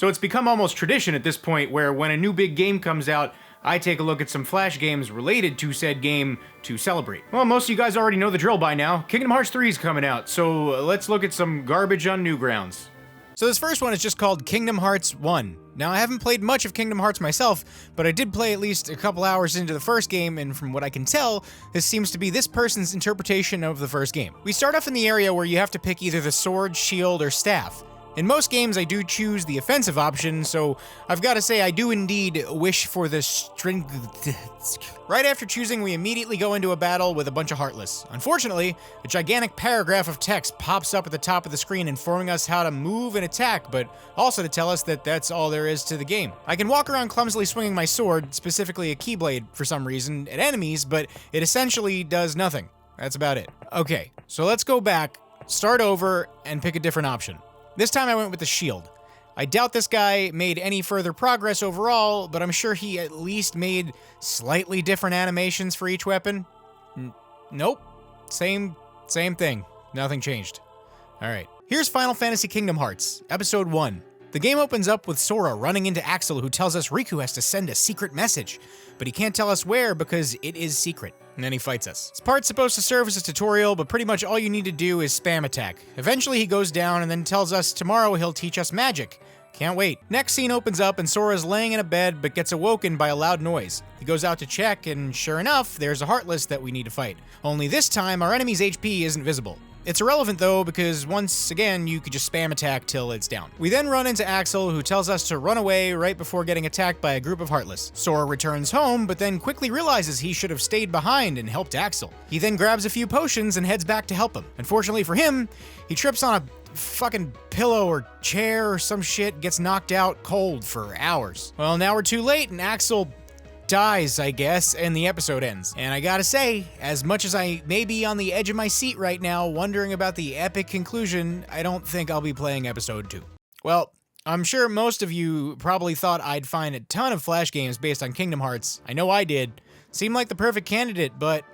So it's become almost tradition at this point where when a new big game comes out, I take a look at some Flash games related to said game to celebrate. Well, most of you guys already know the drill by now. Kingdom Hearts 3 is coming out, so let's look at some garbage on Newgrounds. So this first one is just called Kingdom Hearts 1. Now, I haven't played much of Kingdom Hearts myself, but I did play at least a couple hours into the first game, and from what I can tell, this seems to be this person's interpretation of the first game. We start off in the area where you have to pick either the sword, shield, or staff. In most games, I do choose the offensive option, so I've got to say I do indeed wish for the strength. Right after choosing, we immediately go into a battle with a bunch of Heartless. Unfortunately, a gigantic paragraph of text pops up at the top of the screen informing us how to move and attack, but also to tell us that that's all there is to the game. I can walk around clumsily swinging my sword, specifically a Keyblade for some reason, at enemies, but it essentially does nothing. That's about it. Okay, so let's go back, start over, and pick a different option. This time I went with the shield. I doubt this guy made any further progress overall, but I'm sure he at least made slightly different animations for each weapon. Nope. Same thing. Nothing changed. Alright. Here's Final Fantasy Kingdom Hearts, Episode 1. The game opens up with Sora running into Axel, who tells us Riku has to send a secret message, but he can't tell us where because it is secret. And then he fights us. This part's supposed to serve as a tutorial, but pretty much all you need to do is spam attack. Eventually he goes down and then tells us tomorrow he'll teach us magic. Can't wait. Next scene opens up and Sora's laying in a bed but gets awoken by a loud noise. He goes out to check and sure enough, there's a Heartless that we need to fight. Only this time our enemy's HP isn't visible. It's irrelevant though, because once again, you could just spam attack till it's down. We then run into Axel, who tells us to run away right before getting attacked by a group of Heartless. Sora returns home, but then quickly realizes he should have stayed behind and helped Axel. He then grabs a few potions and heads back to help him. Unfortunately for him, he trips on a fucking pillow or chair or some shit, gets knocked out cold for hours. Well, now we're too late and Axel dies, I guess, and the episode ends. And I gotta say, as much as I may be on the edge of my seat right now, wondering about the epic conclusion, I don't think I'll be playing episode 2. Well, I'm sure most of you probably thought I'd find a ton of Flash games based on Kingdom Hearts. I know I did. Seemed like the perfect candidate, but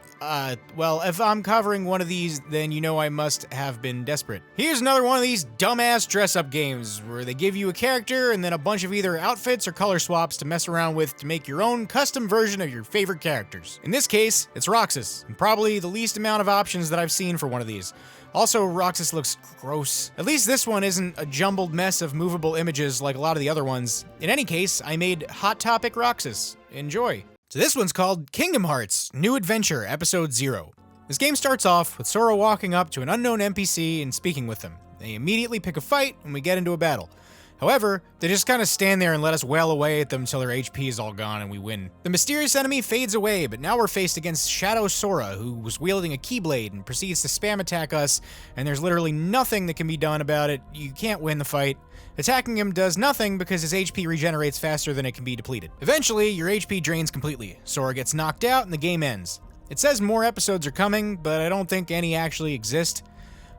well, if I'm covering one of these, then you know I must have been desperate. Here's another one of these dumbass dress-up games, where they give you a character and then a bunch of either outfits or color swaps to mess around with to make your own custom version of your favorite characters. In this case, it's Roxas, and probably the least amount of options that I've seen for one of these. Also, Roxas looks gross. At least this one isn't a jumbled mess of movable images like a lot of the other ones. In any case, I made Hot Topic Roxas. Enjoy. So this one's called Kingdom Hearts New Adventure Episode 0. This game starts off with Sora walking up to an unknown NPC and speaking with them. They immediately pick a fight and we get into a battle. However, they just kind of stand there and let us wail away at them until their HP is all gone and we win. The mysterious enemy fades away, but now we're faced against Shadow Sora, who was wielding a Keyblade and proceeds to spam attack us, and there's literally nothing that can be done about it. You can't win the fight. Attacking him does nothing because his HP regenerates faster than it can be depleted. Eventually, your HP drains completely. Sora gets knocked out and the game ends. It says more episodes are coming, but I don't think any actually exist.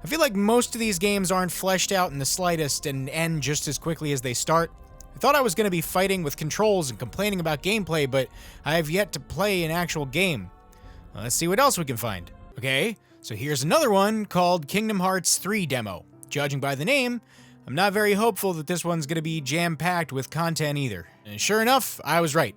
I feel like most of these games aren't fleshed out in the slightest and end just as quickly as they start. I thought I was going to be fighting with controls and complaining about gameplay, but I have yet to play an actual game. Let's see what else we can find. Okay, so here's another one called Kingdom Hearts 3 Demo. Judging by the name, I'm not very hopeful that this one's going to be jam-packed with content either. And sure enough, I was right.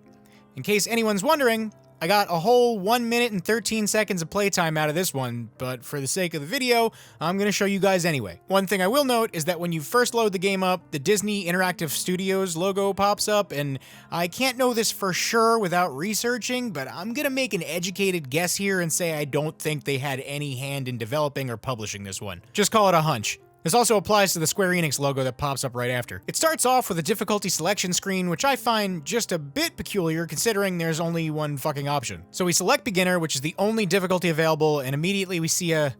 In case anyone's wondering, I got a whole 1 minute and 13 seconds of playtime out of this one, but for the sake of the video, I'm gonna show you guys anyway. One thing I will note is that when you first load the game up, the Disney Interactive Studios logo pops up, and I can't know this for sure without researching, but I'm gonna make an educated guess here and say I don't think they had any hand in developing or publishing this one. Just call it a hunch. This also applies to the Square Enix logo that pops up right after. It starts off with a difficulty selection screen, which I find just a bit peculiar considering there's only one fucking option. So we select beginner, which is the only difficulty available, and immediately we see well,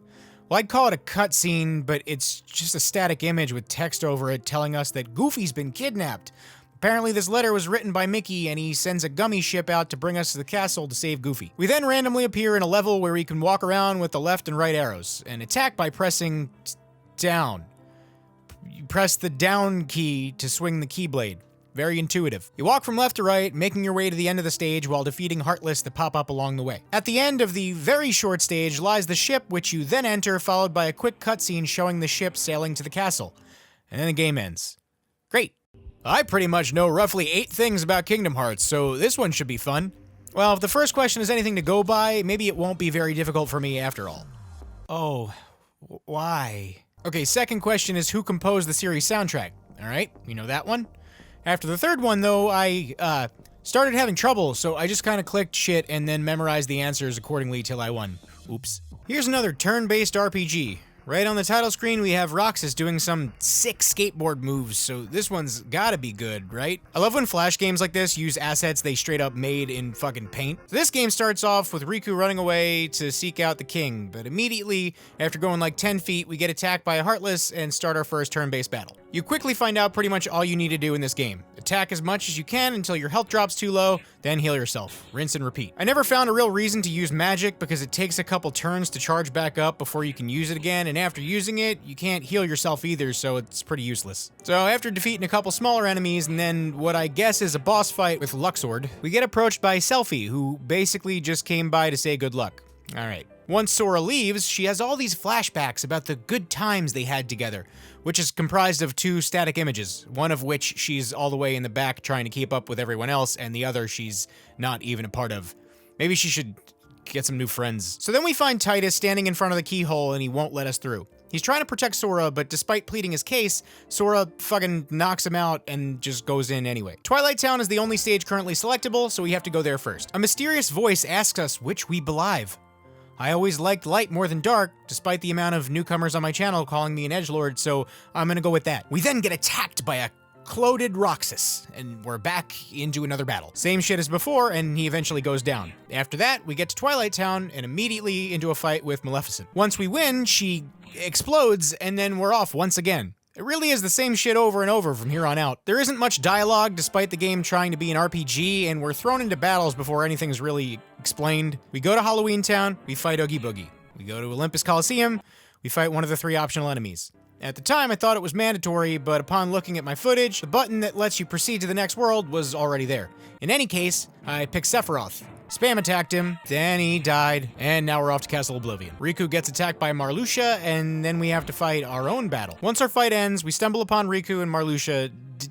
I'd call it a cutscene, but it's just a static image with text over it telling us that Goofy's been kidnapped. Apparently this letter was written by Mickey and he sends a gummy ship out to bring us to the castle to save Goofy. We then randomly appear in a level where we can walk around with the left and right arrows, and attack by pressing down. You press the down key to swing the Keyblade. Very intuitive. You walk from left to right, making your way to the end of the stage while defeating Heartless that pop up along the way. At the end of the very short stage lies the ship, which you then enter, followed by a quick cutscene showing the ship sailing to the castle. And then the game ends. Great. I pretty much know roughly 8 things about Kingdom Hearts, so this one should be fun. Well, if the first question is anything to go by, maybe it won't be very difficult for me after all. Oh, why? Okay, second question is who composed the series soundtrack? Alright, we know that one. After the third one, though, I, started having trouble, so I just kinda clicked shit and then memorized the answers accordingly till I won. Oops. Here's another turn-based RPG. Right on the title screen, we have Roxas doing some sick skateboard moves, so this one's gotta be good, right? I love when Flash games like this use assets they straight up made in fucking paint. So this game starts off with Riku running away to seek out the king, but immediately, after going like 10 feet, we get attacked by a Heartless and start our first turn-based battle. You quickly find out pretty much all you need to do in this game. Attack as much as you can until your health drops too low, then heal yourself. Rinse and repeat. I never found a real reason to use magic because it takes a couple turns to charge back up before you can use it again, and after using it, you can't heal yourself either, so it's pretty useless. So after defeating a couple smaller enemies and then what I guess is a boss fight with Luxord, we get approached by Selphie, who basically just came by to say good luck. Alright. Once Sora leaves, she has all these flashbacks about the good times they had together, which is comprised of 2 static images, one of which she's all the way in the back trying to keep up with everyone else, and the other she's not even a part of. Maybe she should get some new friends. So then we find Titus standing in front of the keyhole and he won't let us through. He's trying to protect Sora, but despite pleading his case, Sora fucking knocks him out and just goes in anyway. Twilight Town is the only stage currently selectable, so we have to go there first. A mysterious voice asks us which we believe. I always liked light more than dark, despite the amount of newcomers on my channel calling me an edgelord, so I'm gonna go with that. We then get attacked by a clothed Roxas, and we're back into another battle. Same shit as before, and he eventually goes down. After that, we get to Twilight Town, and immediately into a fight with Maleficent. Once we win, she explodes, and then we're off once again. It really is the same shit over and over from here on out. There isn't much dialogue despite the game trying to be an RPG, and we're thrown into battles before anything's really explained. We go to Halloween Town, we fight Oogie Boogie. We go to Olympus Coliseum, we fight one of the 3 optional enemies. At the time, I thought it was mandatory, but upon looking at my footage, the button that lets you proceed to the next world was already there. In any case, I picked Sephiroth. Spam attacked him, then he died, and now we're off to Castle Oblivion. Riku gets attacked by Marluxia, and then we have to fight our own battle. Once our fight ends, we stumble upon Riku and Marluxia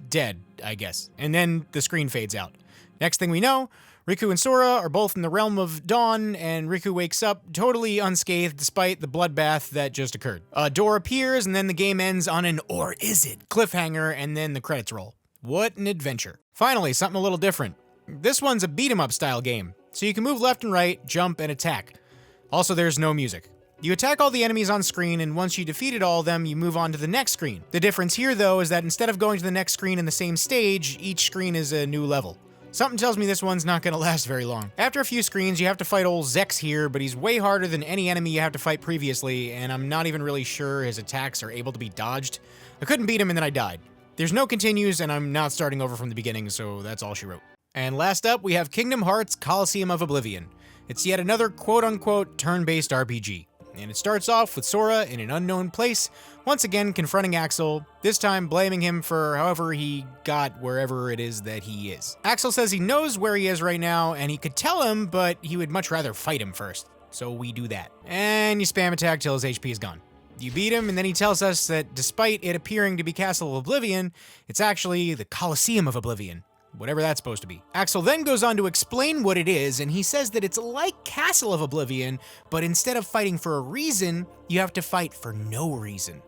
dead, I guess. And then the screen fades out. Next thing we know, Riku and Sora are both in the realm of dawn, and Riku wakes up totally unscathed despite the bloodbath that just occurred. A door appears, and then the game ends on an "or is it" cliffhanger, and then the credits roll. What an adventure. Finally, something a little different. This one's a beat-em-up style game, so you can move left and right, jump, and attack. Also, there's no music. You attack all the enemies on screen, and once you defeated all of them, you move on to the next screen. The difference here, though, is that instead of going to the next screen in the same stage, each screen is a new level. Something tells me this one's not gonna last very long. After a few screens, you have to fight old Zex here, but he's way harder than any enemy you have to fight previously, and I'm not even really sure his attacks are able to be dodged. I couldn't beat him and then I died. There's no continues, and I'm not starting over from the beginning, so that's all she wrote. And last up, we have Kingdom Hearts Coliseum of Oblivion. It's yet another quote-unquote turn-based RPG. And it starts off with Sora in an unknown place, once again confronting Axel, this time blaming him for however he got wherever it is that he is. Axel says he knows where he is right now, and he could tell him, but he would much rather fight him first. So we do that. And you spam attack till his HP is gone. You beat him, and then he tells us that despite it appearing to be Castle of Oblivion, it's actually the Coliseum of Oblivion. Whatever that's supposed to be. Axel then goes on to explain what it is, and he says that it's like Castle of Oblivion, but instead of fighting for a reason, you have to fight for no reason.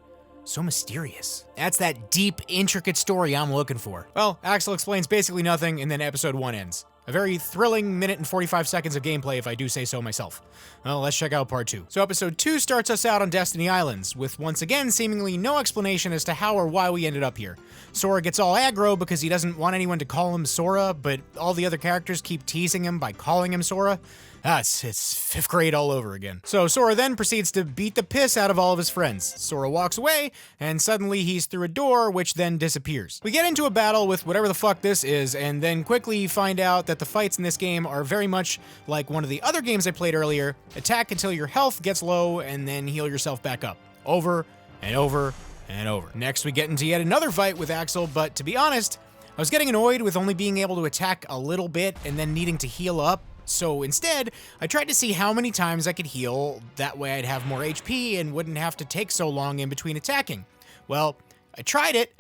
So mysterious. That's that deep, intricate story I'm looking for. Well, Axel explains basically nothing, and then episode 1 ends. A very thrilling minute and 45 seconds of gameplay if I do say so myself. Well, let's check out part 2. So episode 2 starts us out on Destiny Islands, with once again seemingly no explanation as to how or why we ended up here. Sora gets all aggro because he doesn't want anyone to call him Sora, but all the other characters keep teasing him by calling him Sora. It's 5th grade all over again. So Sora then proceeds to beat the piss out of all of his friends. Sora walks away, and suddenly he's through a door, which then disappears. We get into a battle with whatever the fuck this is, and then quickly find out that the fights in this game are very much like one of the other games I played earlier. Attack until your health gets low, and then heal yourself back up. Over and over and over. Next, we get into yet another fight with Axel, but to be honest, I was getting annoyed with only being able to attack a little bit and then needing to heal up. So instead, I tried to see how many times I could heal, that way I'd have more HP and wouldn't have to take so long in between attacking. Well, I tried it,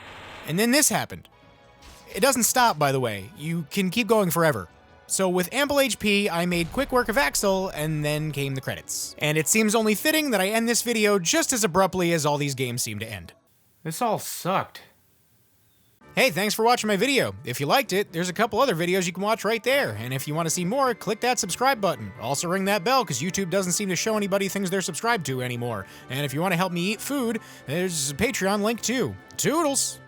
and then this happened. It doesn't stop, by the way. You can keep going forever. So with ample HP, I made quick work of Axel, and then came the credits. And it seems only fitting that I end this video just as abruptly as all these games seem to end. This all sucked. Hey, thanks for watching my video. If you liked it, there's a couple other videos you can watch right there. And if you want to see more, click that subscribe button. Also ring that bell, because YouTube doesn't seem to show anybody things they're subscribed to anymore. And if you want to help me eat food, there's a Patreon link too. Toodles!